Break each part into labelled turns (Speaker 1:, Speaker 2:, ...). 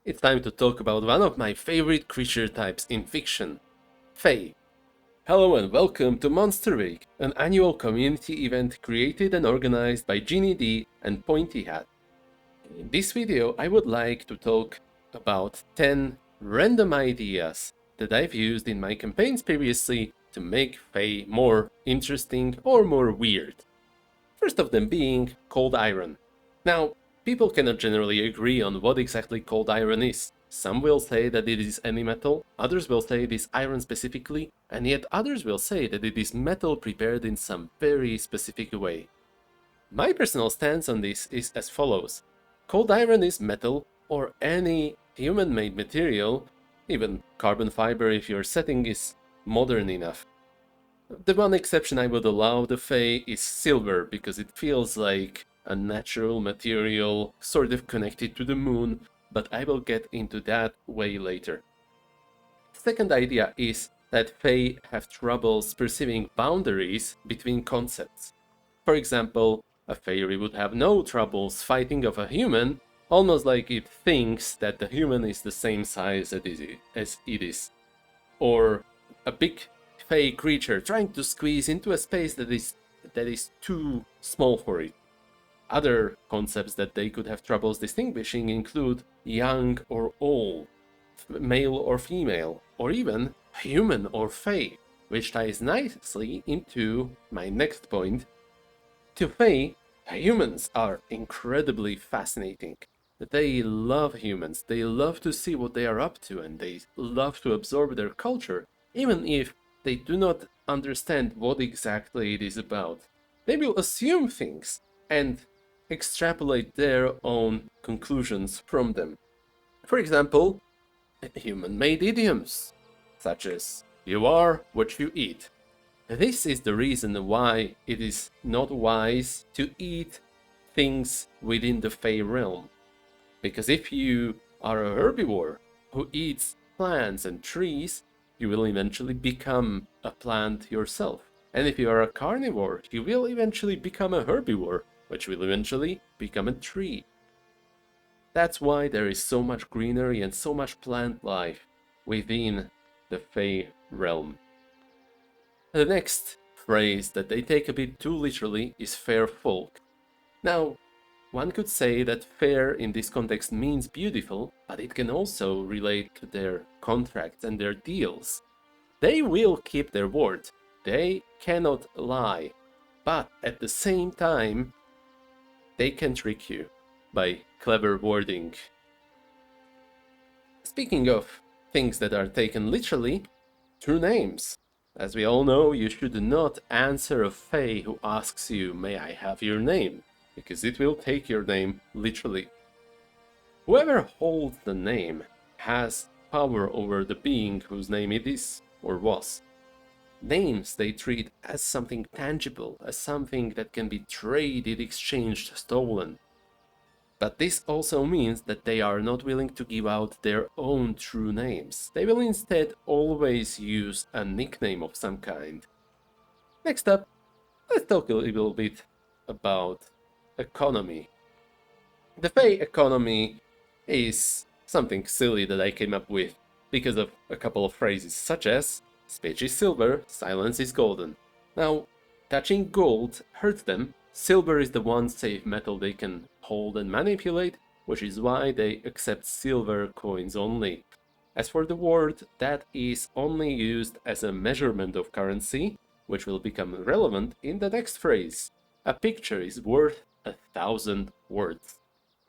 Speaker 1: It's time to talk about one of my favorite creature types in fiction, Fae. Hello and welcome to Monster Week, an annual community event created and organized by Genie D and Pointy Hat. In this video, I would like to talk about 10 random ideas that I've used in my campaigns previously to make Fae more interesting or more weird. First of them being cold iron. Now, people cannot generally agree on what exactly cold iron is. Some will say that it is any metal, others will say it is iron specifically, and yet others will say that it is metal prepared in some very specific way. My personal stance on this is as follows. Cold iron is metal, or any human-made material, even carbon fiber if your setting is modern enough. The one exception I would allow the Fae is silver, because it feels like a natural material, sort of connected to the moon, but I will get into that way later. Second idea is that Fae have troubles perceiving boundaries between concepts. For example, a fairy would have no troubles fighting off a human, almost like it thinks that the human is the same size as it is. Or a big Fey creature trying to squeeze into a space that is too small for it. Other concepts that they could have troubles distinguishing include young or old, male or female, or even human or Fey, which ties nicely into my next point. To Fey, humans are incredibly fascinating. They love humans, they love to see what they are up to, and they love to absorb their culture, even if they do not understand what exactly it is about. They will assume things and extrapolate their own conclusions from them. For example, human-made idioms, such as, "You are what you eat." This is the reason why it is not wise to eat things within the Fey realm. Because if you are a herbivore who eats plants and trees, you will eventually become a plant yourself. And if you are a carnivore, you will eventually become a herbivore, which will eventually become a tree. That's why there is so much greenery and so much plant life within the Fey realm. The next phrase that they take a bit too literally is fair folk. Now, one could say that fair in this context means beautiful, but it can also relate to their contracts and their deals. They will keep their word, they cannot lie, but at the same time, they can trick you by clever wording. Speaking of things that are taken literally, true names. As we all know, you should not answer a Fae who asks you, "May I have your name?" because it will take your name literally. Whoever holds the name has power over the being whose name it is or was. Names they treat as something tangible, as something that can be traded, exchanged, stolen. But this also means that they are not willing to give out their own true names. They will instead always use a nickname of some kind. Next up, let's talk a little bit about economy. The Fey economy is something silly that I came up with because of a couple of phrases such as "speech is silver, silence is golden." Now, touching gold hurts them. Silver is the one safe metal they can hold and manipulate, which is why they accept silver coins only. As for the word, that is only used as a measurement of currency, which will become relevant in the next phrase. A picture is worth 1,000 words.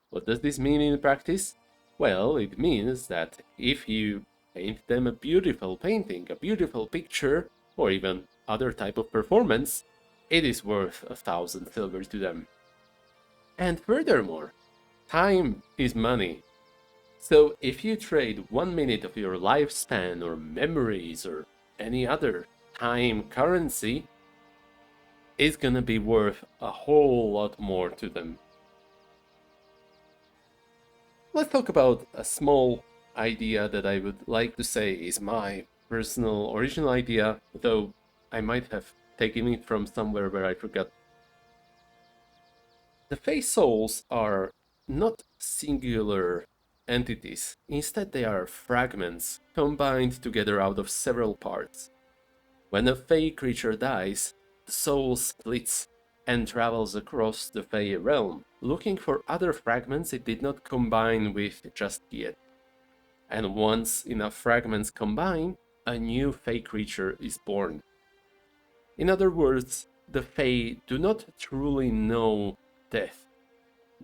Speaker 1: What does this mean in practice? Well, it means that if you paint them a beautiful painting, a beautiful picture, or even other type of performance, it is worth 1,000 silver to them. And furthermore, time is money. So if you trade 1 minute of your lifespan or memories or any other time currency, it's gonna be worth a whole lot more to them. Let's talk about a small idea that I would like to say is my personal original idea, though I might have taken it from somewhere where I forgot. The Fey souls are not singular entities. Instead, they are fragments combined together out of several parts. When a Fey creature dies, the soul splits and travels across the Fey realm, looking for other fragments it did not combine with just yet. And once enough fragments combine, a new Fey creature is born. In other words, the Fey do not truly know death.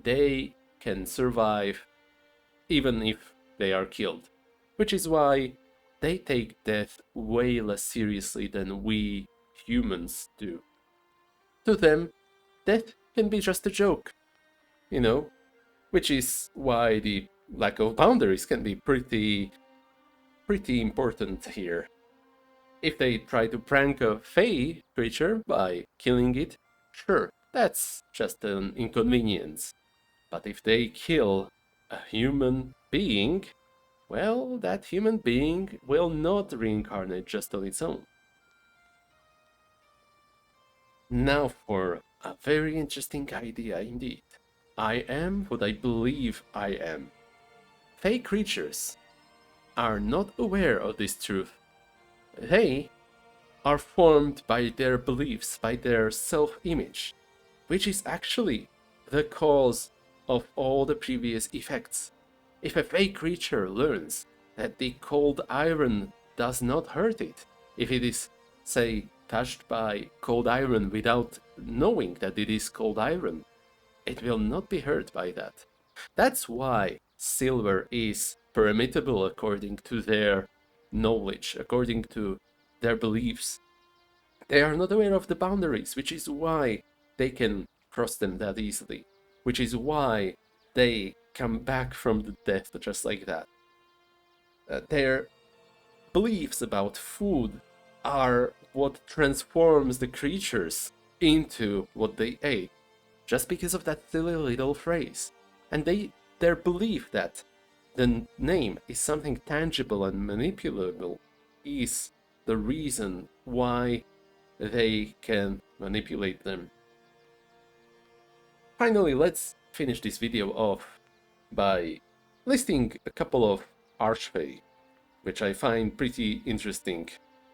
Speaker 1: They can survive even if they are killed, which is why they take death way less seriously than we humans do. To them, death can be just a joke, you know, which is why the lack of boundaries can be pretty important here. If they try to prank a Fey creature by killing it, sure, that's just an inconvenience. But if they kill a human being, well, that human being will not reincarnate just on its own. Now for a very interesting idea indeed. I am what I believe I am. Fey creatures are not aware of this truth. They are formed by their beliefs, by their self-image, which is actually the cause of all the previous effects. If a Fey creature learns that the cold iron does not hurt it, if it is, say, touched by cold iron without knowing that it is cold iron, it will not be hurt by that. That's why silver is permittable according to their knowledge, according to their beliefs. They are not aware of the boundaries, which is why they can cross them that easily, which is why they come back from the death just like that. Their beliefs about food are what transforms the creatures into what they ate, just because of that silly little phrase. And their belief that the name is something tangible and manipulable is the reason why they can manipulate them. Finally, let's finish this video off by listing a couple of Archfey, which I find pretty interesting.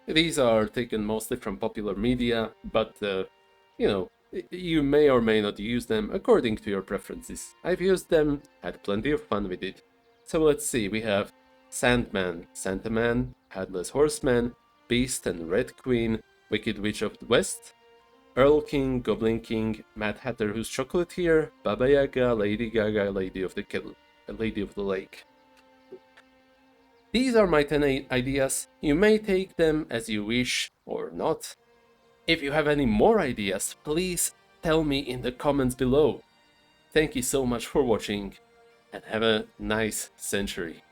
Speaker 1: These are taken mostly from popular media, but you know, you may or may not use them according to your preferences. I've used them, had plenty of fun with it. So let's see, we have Sandman, Santaman, Headless Horseman, Beast and Red Queen, Wicked Witch of the West, Earl King, Goblin King, Mad Hatter Who's Chocolatier, Baba Yaga, Lady Gaga, Lady of the Lake. These are my 10 ideas. You may take them as you wish or not. If you have any more ideas, please tell me in the comments below. Thank you so much for watching and have a nice century.